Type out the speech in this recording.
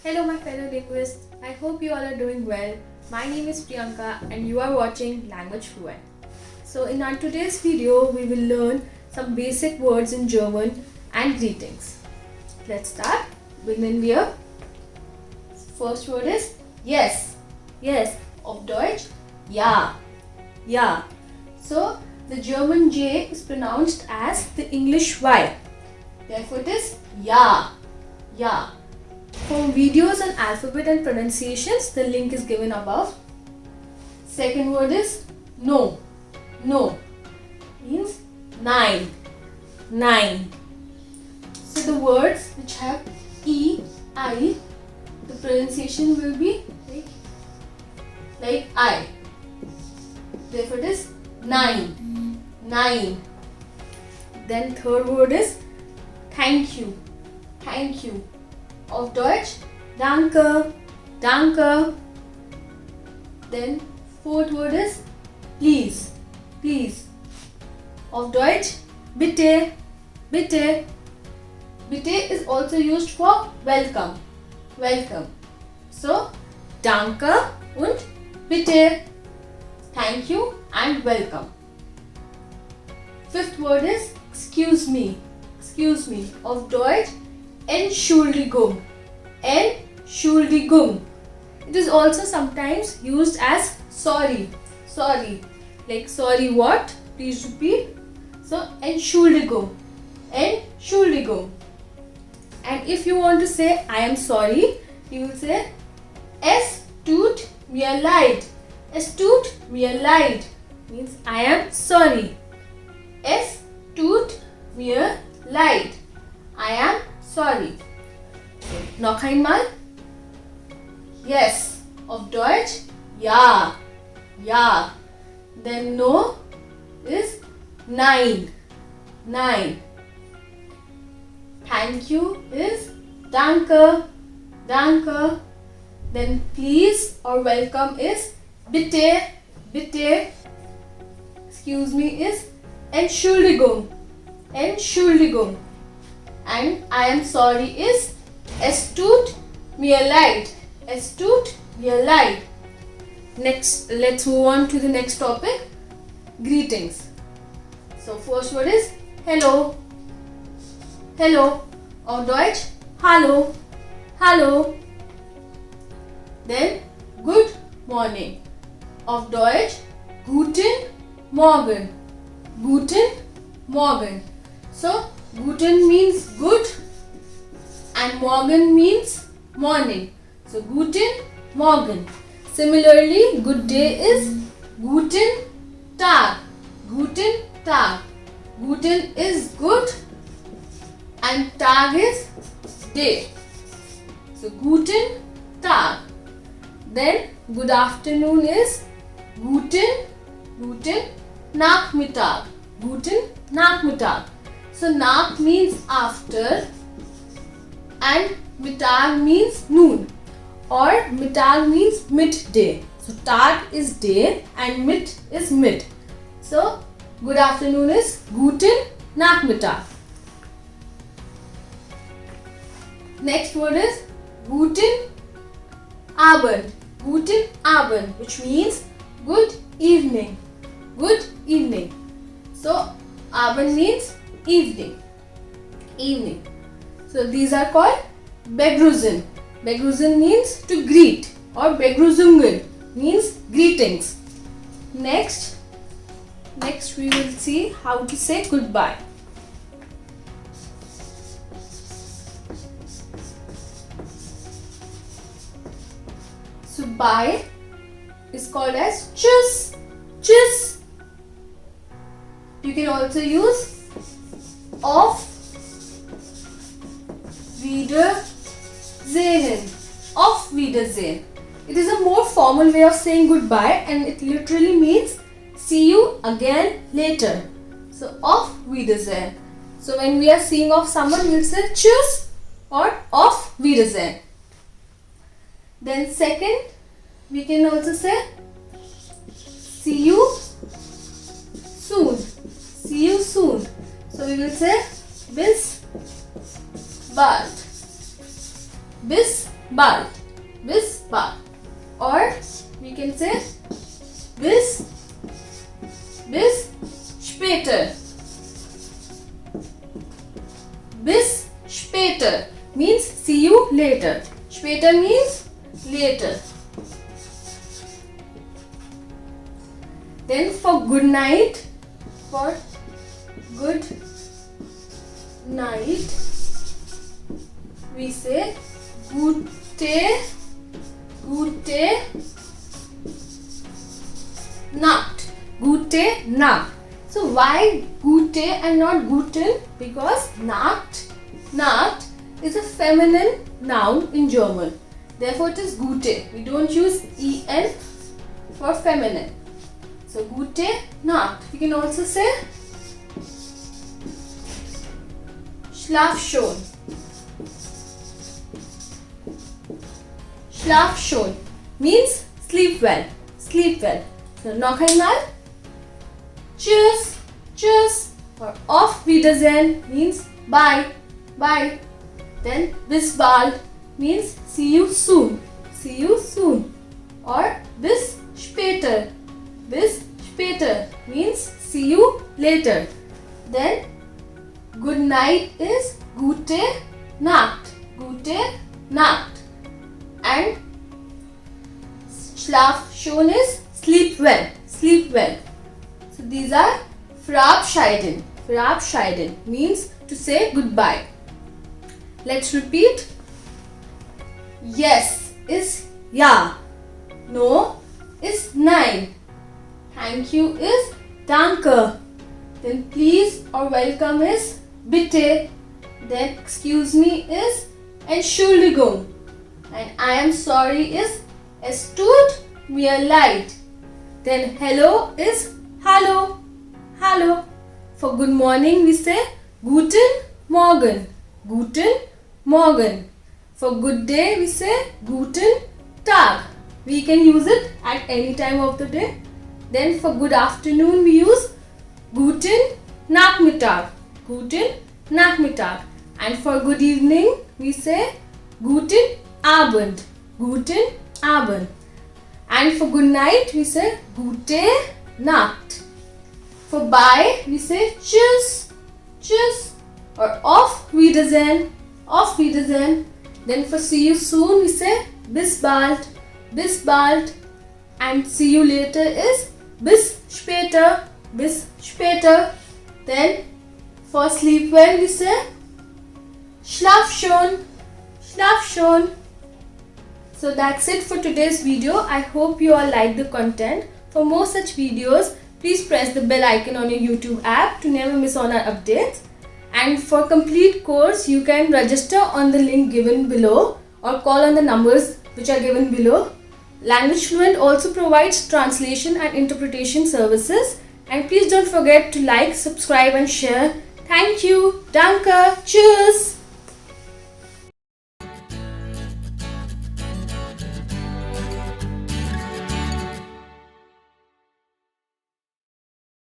Hello my fellow linguists, I hope you all are doing well. My name is Priyanka and you are watching Language Fluent. So in our today's video, we will learn some basic words in German and greetings. Let's start. Beginnen wir. First word is yes. Yes. Auf Deutsch, ja. Ja. So the German J is pronounced as the English Y. Therefore it is ja. Ja. For videos on alphabet and pronunciations, the link is given above. Second word is no. No means nine. Nine. So the words which have E, I, the pronunciation will be like I. Therefore it is nine. Nine. Then third word is thank you. Thank you. Auf Deutsch, danke, danke. Then fourth word is please, please. Auf Deutsch, bitte, bitte. Bitte is also used for welcome, welcome. So, danke und bitte. Thank you and welcome. Fifth word is excuse me, excuse me. Auf Deutsch, Entschuldigung. Entschuldigung. It is also sometimes used as sorry. Sorry. Like sorry what? Please repeat. So Entschuldigung. Entschuldigung. And if you want to say I am sorry, you will say Es tut mir leid. Es tut mir leid means I am sorry. Es tut mir leid. I am sorry. Noch einmal. Yes. Auf Deutsch, ja. Ja. Then no is nein. Nein. Thank you is danke. Danke. Then please or welcome is bitte. Bitte. Excuse me is Entschuldigung. Entschuldigung. And I am sorry is Es tut mir leid. Es tut mir leid. Next, let's move on to the next topic. Greetings. So first word is hello. Hello. Auf Deutsch, hallo. Hallo. Then good morning. Auf Deutsch, guten Morgen. Guten Morgen. So guten means good and morgen means morning. So guten Morgen. Similarly, good day is guten Tag. Guten Tag. Guten is good and Tag is day. So guten Tag. Then good afternoon is guten Nachmittag. Guten Nachmittag. So Nach means after and Mittag means noon, or Mittag means midday. So Tag is day and Mit is mid. So good afternoon is guten Nachmittag. Next word is guten Abend. Guten Abend, which means good evening. Good evening. So Abend means evening. Evening. So these are called Begrüßen. Begrüßen means to greet, or Begrüßungen means greetings. Next we will see how to say goodbye. So bye is called as tschüss. Tschüss. You can also use auf Wiedersehen. Auf Wiedersehen. It is a more formal way of saying goodbye and it literally means see you again later. So auf Wiedersehen. So when we are seeing off someone, we'll say tschüss or auf Wiedersehen. Then second, we can also say see you soon. See you soon. So we will say bis bald. Bis bald. Bis bald. Or we can say bis später. Bis später means see you later. Später means later. Then for good night, we say gute Nacht. Gute Nacht. So why gute and not guten? Because Nacht is a feminine noun in German. Therefore it is gute. We don't use en for feminine. So gute Nacht. You can also say schlaf schon. Schlaf schon means sleep well. Sleep well. So noch einmal. Tschüss. Tschüss. Or auf Wiedersehen means bye. Bye. Then bis bald means see you soon. See you soon. Or bis später. Bis später means see you later. Then good night is gute Nacht. Gute Nacht. And schlaf schon is sleep well. Sleep well. So these are Verabschieden. Verabschieden means to say goodbye. Let's repeat. Yes is ja. No is nein. Thank you is danke. Then please or welcome is bitte. Then excuse me is Entschuldigung. And I am sorry is es tut mir leid. Then hello is hallo. Hallo. For good morning we say guten Morgen. Guten Morgen. For good day we say guten Tag. We can use it at any time of the day. Then for good afternoon we use guten Nachmittag. Guten Nachmittag. And for good evening we say guten Abend. Guten Abend. And for good night we say gute Nacht. For bye we say tschüss. Tschüss. Or auf Wiedersehen. Auf Wiedersehen. Then for see you soon we say bis bald. Bis bald. And see you later is bis später. Bis später. Then for sleep well we say schlaf schon. Schlaf schon. So that's it for today's video. I hope you all like the content. For more such videos, please press the bell icon on your YouTube app to never miss on our updates. And for complete course, you can register on the link given below or call on the numbers which are given below. Language Fluent also provides translation and interpretation services. And please don't forget to like, subscribe and share. Thank you. Danke. Tschüss.